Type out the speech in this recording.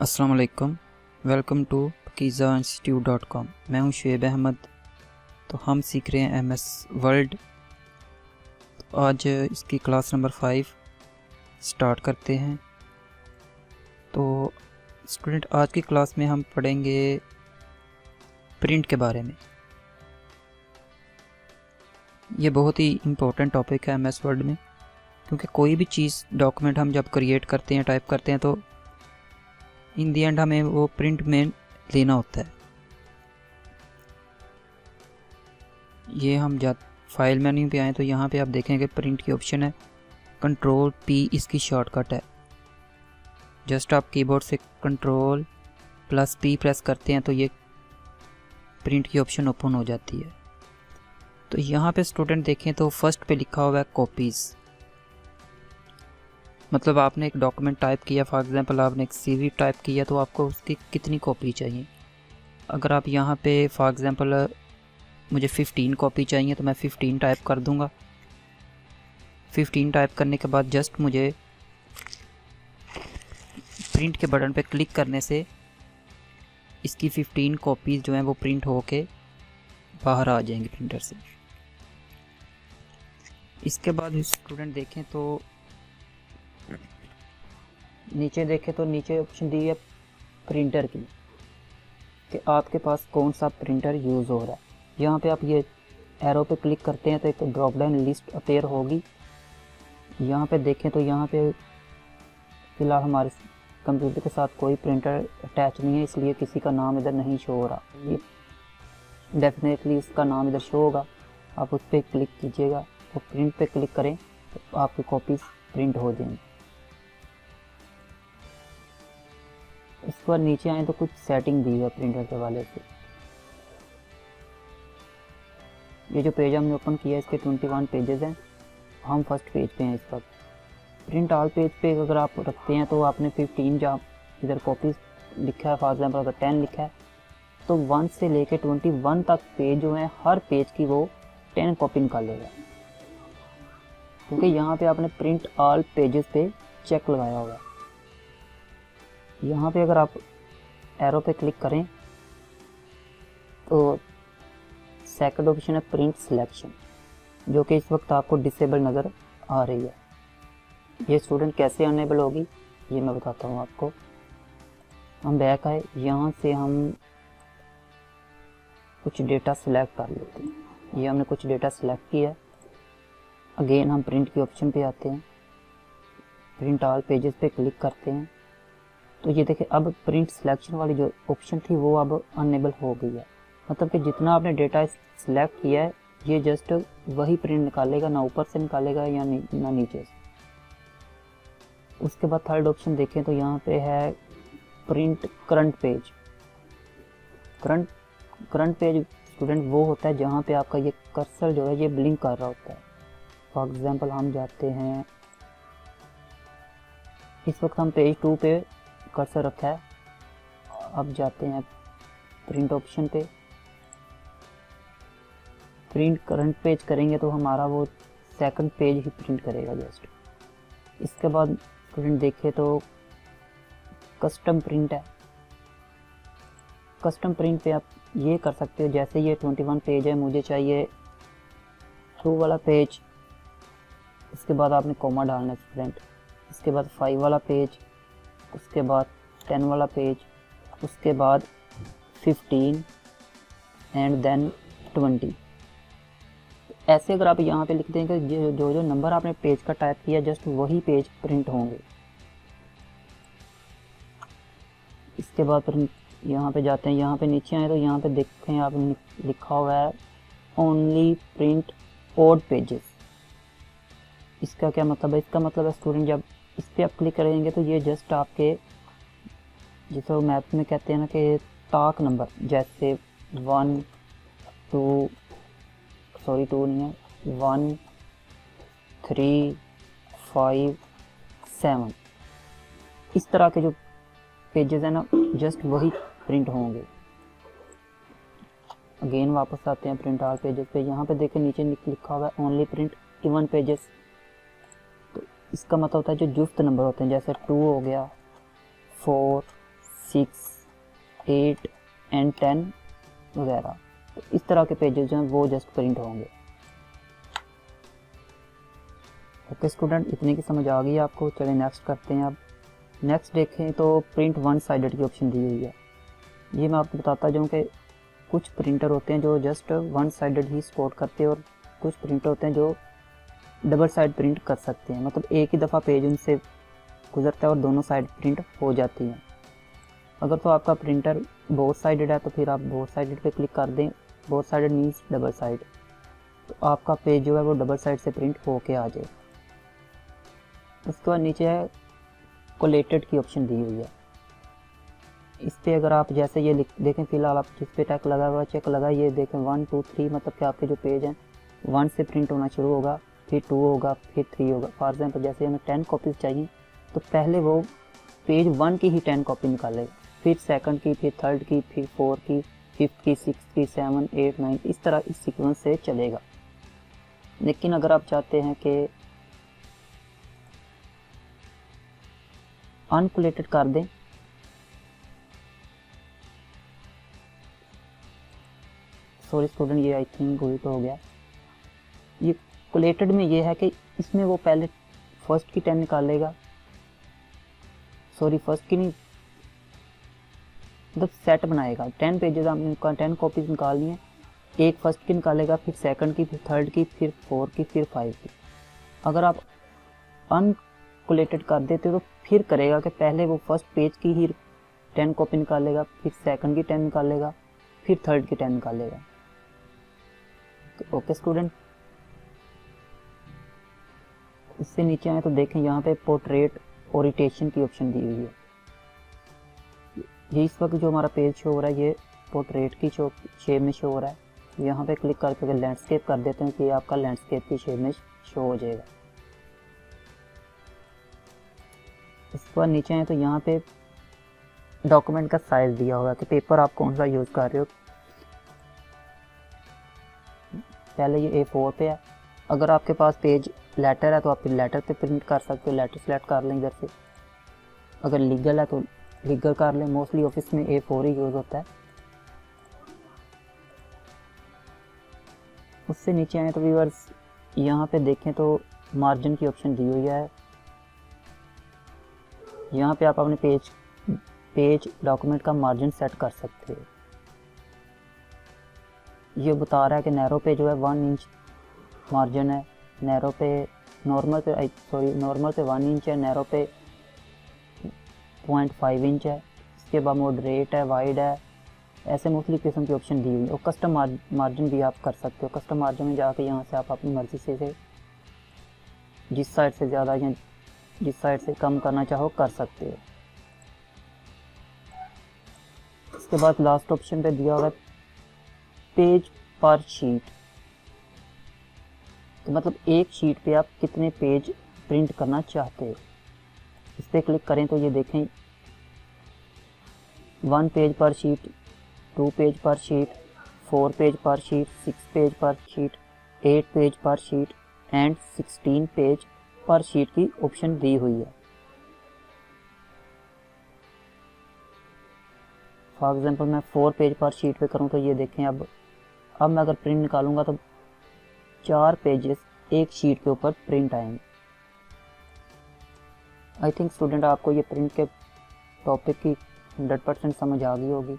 अस्सलाम वालेकुम। Welcome to pakizainstitute.com। मैं हूं शुएब अहमद। तो हम सीख रहे हैं MS वर्ल्ड। तो आज इसकी क्लास नंबर 5 स्टार्ट करते हैं। तो स्टूडेंट, आज की क्लास में हम पढ़ेंगे प्रिंट के बारे में। ये बहुत ही इम्पोर्टेंट टॉपिक है MS वर्ल्ड में, क्योंकि कोई भी चीज़ डॉक्यूमेंट हम जब क्रिएट करते हैं, टाइप करते हैं, तो इन दी एंड हमें वो प्रिंट में लेना होता है। ये हम फाइल मेन्यू पे आए तो यहाँ पे आप देखेंगे प्रिंट की ऑप्शन है। Ctrl+P इसकी शॉर्टकट है। जस्ट आप कीबोर्ड से Ctrl+P प्रेस करते हैं तो ये प्रिंट की ऑप्शन ओपन हो जाती है। तो यहाँ पे स्टूडेंट देखें तो फर्स्ट पे लिखा हुआ है कॉपीज़। मतलब आपने एक डॉक्यूमेंट टाइप किया, फॉर एग्जांपल आपने एक CV टाइप किया, तो आपको उसकी कितनी कॉपी चाहिए। अगर आप यहाँ पे फॉर एग्जांपल मुझे 15 कॉपी चाहिए तो मैं 15 टाइप कर दूँगा। 15 टाइप करने के बाद जस्ट मुझे प्रिंट के बटन पे क्लिक करने से इसकी 15 कॉपीज़ जो हैं वो प्रिंट होके बाहर आ जाएंगी प्रिंटर से। इसके बाद स्टूडेंट देखें तो नीचे देखें तो नीचे ऑप्शन दी है प्रिंटर की, कि आपके पास कौन सा प्रिंटर यूज़ हो रहा है। यहाँ पे आप ये एरो पे क्लिक करते हैं तो एक ड्रॉप डाउन लिस्ट अपीयर होगी। यहाँ पे देखें तो यहाँ पे फ़िलहाल हमारे कंप्यूटर के साथ कोई प्रिंटर अटैच नहीं है, इसलिए किसी का नाम इधर नहीं शो हो रहा। ये डेफिनेटली इसका नाम इधर शो होगा। आप उस पर क्लिक कीजिएगा तो प्रिंट पे क्लिक करें तो आपकी कॉपीज़ प्रिंट हो जाएंगी। इसके बाद नीचे आए तो कुछ सेटिंग दी है प्रिंटर के वाले से। ये जो पेज हमने ओपन किया है इसके 21 पेजेस हैं। हम फर्स्ट पेज पे हैं इस वक्त। प्रिंट ऑल पेज पे अगर आप रखते हैं तो आपने 15 जहाँ इधर कॉपीज लिखा है, फॉर एग्जांपल अगर 10 लिखा है तो 1 से लेके 21 तक पेज जो है, हर पेज की वो 10 कॉपी निकालेगा, क्योंकि यहाँ पे आपने प्रिंट ऑल पेजेस पे चेक लगाया होगा। यहाँ पे अगर आप एरो पे क्लिक करें तो सेकंड ऑप्शन है प्रिंट सिलेक्शन, जो कि इस वक्त आपको डिसेबल नज़र आ रही है। ये स्टूडेंट कैसे अनेबल होगी ये मैं बताता हूँ आपको। हम बैक आए, यहाँ से हम कुछ डेटा सिलेक्ट कर लेते हैं। ये हमने कुछ डेटा सिलेक्ट किया। अगेन हम प्रिंट की ऑप्शन पे आते हैं, प्रिंट ऑल पेजेस पे क्लिक करते हैं तो ये देखिए अब प्रिंट सिलेक्शन वाली जो ऑप्शन थी वो अब अनेबल हो गई है। मतलब कि जितना आपने डेटा सिलेक्ट किया है ये जस्ट वही प्रिंट निकालेगा, ना ऊपर से निकालेगा या ना नीचे से। उसके बाद थर्ड ऑप्शन देखें तो यहाँ पे है print current page. Current page student वो होता है जहाँ पे आपका ये कर्सर जो है ये ब्लिंक कर रहा होता है। फॉर एग्जांपल हम जाते हैं, इस वक्त हम पेज 2 पे कर्सर रखा है। अब जाते हैं प्रिंट ऑप्शन पे, प्रिंट करंट पेज करेंगे तो हमारा वो सेकंड पेज ही प्रिंट करेगा जस्ट। इसके बाद स्टूडेंट देखे तो कस्टम प्रिंट है। कस्टम प्रिंट पे आप ये कर सकते हो, जैसे ये 21 पेज है, मुझे चाहिए 2 वाला पेज। इसके बाद आपने कॉमा डालना है स्टूडेंट। इसके बाद 5 वाला पेज, उसके बाद 10 वाला पेज, उसके बाद 15 एंड देन 20। ऐसे अगर आप यहाँ पे लिख देंगे जो जो नंबर आपने पेज का टाइप किया जस्ट वही पेज प्रिंट होंगे। इसके बाद प्रिंट यहाँ पे जाते हैं, यहाँ पे नीचे आए तो यहाँ पे देखें आप लिखा हुआ है ओनली प्रिंट ओड पेजेस। इसका क्या मतलब है? इसका मतलब है स्टूडेंट जब इस पर आप क्लिक करेंगे तो ये जस्ट आपके जिसे मैप में कहते हैं ना कि ताक नंबर, जैसे 1 2 सॉरी 2 नहीं है, 1 3 5 7, इस तरह के जो पेजेस हैं ना जस्ट वही प्रिंट होंगे। अगेन वापस आते हैं प्रिंट ऑल पेजेस पे। यहाँ पे देखें नीचे लिखा हुआ है ओनली प्रिंट इवन पेजेस। तो इसका मतलब होता है जो जुफ्त नंबर होते हैं, जैसे 2 हो गया, 4 6, 8 एंड 10 वगैरह। तो इस तरह के पेजेस जो हैं वो जस्ट प्रिंट होंगे। ओके स्टूडेंट, इतने की समझ आ गई आपको। चलिए नेक्स्ट करते हैं। अब नेक्स्ट देखें तो प्रिंट वन साइडेड की ऑप्शन दी हुई है। ये मैं आपको बताता जाऊँ कि कुछ प्रिंटर होते हैं जो जस्ट वन साइडेड ही सपोर्ट करते हैं और कुछ प्रिंटर होते हैं जो डबल साइड प्रिंट कर सकते हैं, मतलब एक ही दफ़ा पेज उनसे गुजरता है और दोनों साइड प्रिंट हो जाती हैं। अगर तो आपका प्रिंटर बोथ साइडेड है तो फिर आप बोथ साइडेड पे क्लिक कर दें। Both sided means double side, तो आपका पेज जो है वो डबल साइड से प्रिंट होके आ जाए। उसके बाद नीचे है कोलेटेड की ऑप्शन दी हुई है। इस पर अगर आप जैसे ये देखें, फ़िलहाल आप जिस पे टैग लगा हुआ चेक लगा, ये देखें 1 2 3, मतलब कि आपके जो पेज हैं 1 से प्रिंट होना शुरू होगा, फिर 2 होगा, फिर 3 होगा। फॉर एग्जाम्पल जैसे हमें 10 कॉपीज़ चाहिए तो पहले वो पेज 1 की ही 10 कॉपी निकालेगा, फिर सेकंड की, फिर थर्ड की, फिर 4 की, 5th की, 6th की, 7 8 9, इस तरह इस सीक्वेंस से चलेगा। लेकिन अगर आप चाहते हैं कि अनकोलेटेड कर दें, सॉरी स्टूडेंट, ये आई थिंक उल्ट हो गया। ये कोलेटेड में ये है कि इसमें वो पहले फर्स्ट की 10 निकालेगा, सॉरी फर्स्ट की नहीं, मतलब सेट बनाएगा। 10 पेजेस आपने 10 कॉपीज निकालनी है, एक फर्स्ट की निकालेगा, फिर सेकंड की, फिर थर्ड की, फिर 4 की, फिर 5 की। अगर आप अनकोलेटेड कर देते तो फिर करेगा कि पहले वो फर्स्ट पेज की ही 10 कॉपी निकालेगा, फिर सेकंड की 10 निकालेगा, फिर थर्ड की 10 निकालेगा। ओके स्टूडेंट, इससे नीचे आए तो देखें यहाँ पे पोर्ट्रेट ओरिएंटेशन की ऑप्शन दी हुई है। ये इस वक्त जो हमारा पेज शो हो रहा है ये पोर्ट्रेट की शेप में शो हो रहा है। यहाँ पे क्लिक करके अगर लैंडस्केप कर देते हैं तो ये आपका लैंडस्केप की शेप में शो हो जाएगा। इसके बाद नीचे आए तो यहाँ पे डॉक्यूमेंट का साइज दिया होगा कि पेपर आप कौन सा यूज़ कर रहे हो। पहले ये A4 पे है। अगर आपके पास पेज लेटर है तो आप लेटर पे प्रिंट कर सकते हो, लेटर सेलेक्ट कर लें इधर से। अगर लीगल है तो लीगल कर लें, मोस्टली ऑफिस में A4 ही यूज़ होता है। उससे नीचे आए तो व्यूअर्स यहाँ पे देखें तो मार्जिन की ऑप्शन दी हुई है। यहाँ पे आप अपने पेज डॉक्यूमेंट का मार्जिन सेट कर सकते हो। ये बता रहा है कि नैरो पे जो है 1 इंच मार्जिन है, नैरो पे नॉर्मल पे 1 इंच है, नैरो पे 0.5 इंच है। इसके बाद मॉडरेट है, वाइड है, ऐसे मुख्तलिफ किस्म की ऑप्शन दी हुई है। और कस्टम मार्जिन भी आप कर सकते हो। कस्टम मार्जिन में जाके यहाँ से आप अपनी मर्ज़ी से जिस साइड से ज़्यादा या जिस साइड से कम करना चाहो कर सकते हो। इसके बाद लास्ट ऑप्शन पे दिया हुआ है पेज पर शीट, तो मतलब एक शीट पे आप कितने पेज प्रिंट करना चाहते हो। इस पर क्लिक करें तो ये देखें 1 पेज पर शीट, 2 पेज पर शीट, 4 पेज पर शीट, 6 पेज पर शीट, 8 पेज पर शीट एंड 16 पेज पर शीट की ऑप्शन दी हुई है। फॉर एग्जांपल मैं 4 पेज पर शीट पे करूं तो ये देखें अब मैं अगर प्रिंट निकालूंगा तो 4 पेजेस एक शीट के ऊपर प्रिंट आएंगे। आई थिंक स्टूडेंट आपको ये प्रिंट के टॉपिक की 100% समझ आ गई होगी।